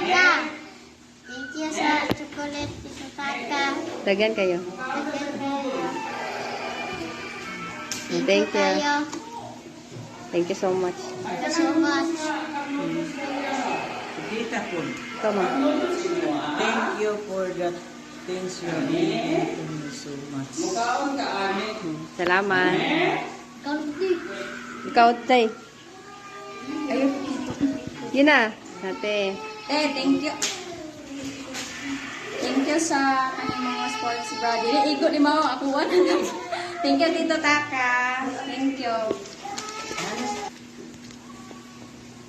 Taka. Thank you sa chocolate, Tito Taka. Dagan kayo. Thank you. Thank you. Kayo. Thank you so much. Thank you so much. Kita po. Come on. Thank you for the things you are doing to me so much. Salamat. Kaldi. Ikaw, Tay. Yun na. Ate. Thank you. Thank you sa kanyang mga sports bra. Dili igo di mao ako wala. Thank you Tito Taka. Thank you.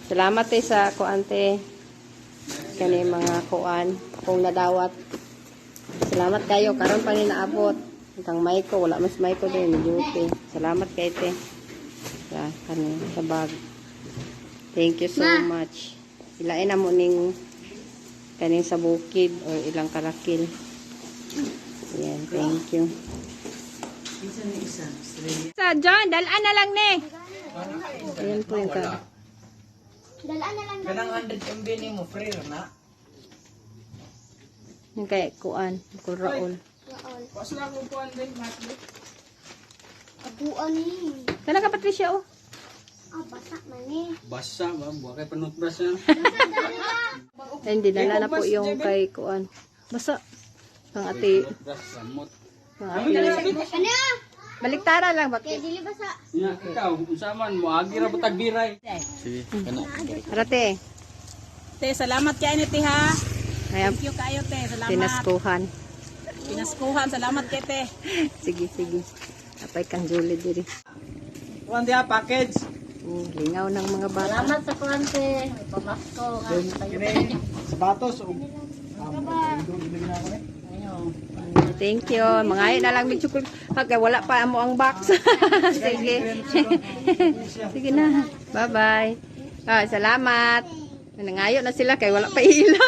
Salamat sa kuante. Kani mga kuan. Akong nadawat. Salamat kayo. Karon pa ni naabot. Itang Maiko. Wala mas Maiko din. Duty. Salamat kay te. Kani sa bag. Thank you so much. Ilain na mo ning kaning sa bukid or ilang karakil. Yan, thank you. Isa na isa. Sa John, dalaan na lang ni. Ayan po yung ka. Dalaan na lang. Kanang 100 MB ni mo, free na. Yung kay kuan, kuraol. Abuan ni. Kana ka Patricia oh. Basa man ni. Basa ba? Buwa kay panutbras yan. Ay, hindi dala na po yung kay kuan. Basta pang ati, Panutbras, samot. pang ati. Ano? Baliktara lang Kaya bakit? dili basa. Nya, ikaw, unsaman mo, agi ra butag biray. Sige, kana. Arate, Te, salamat kay ani te ha. ayan, Thank you kayo te. Salamat. tinaskuhan. Pinaskuhan. Salamat kay te. Sige, sige. Apay kang Julie diri. One day package. Lingaw ng mga bata. Salamat sa kuante. Pamasko. Kini sapatos. Thank you. Mga na lang may chocolate. Okay, wala pa mo ang box. Sige. Sige na. Bye-bye. Salamat. Nangayo na sila kay wala pa ila.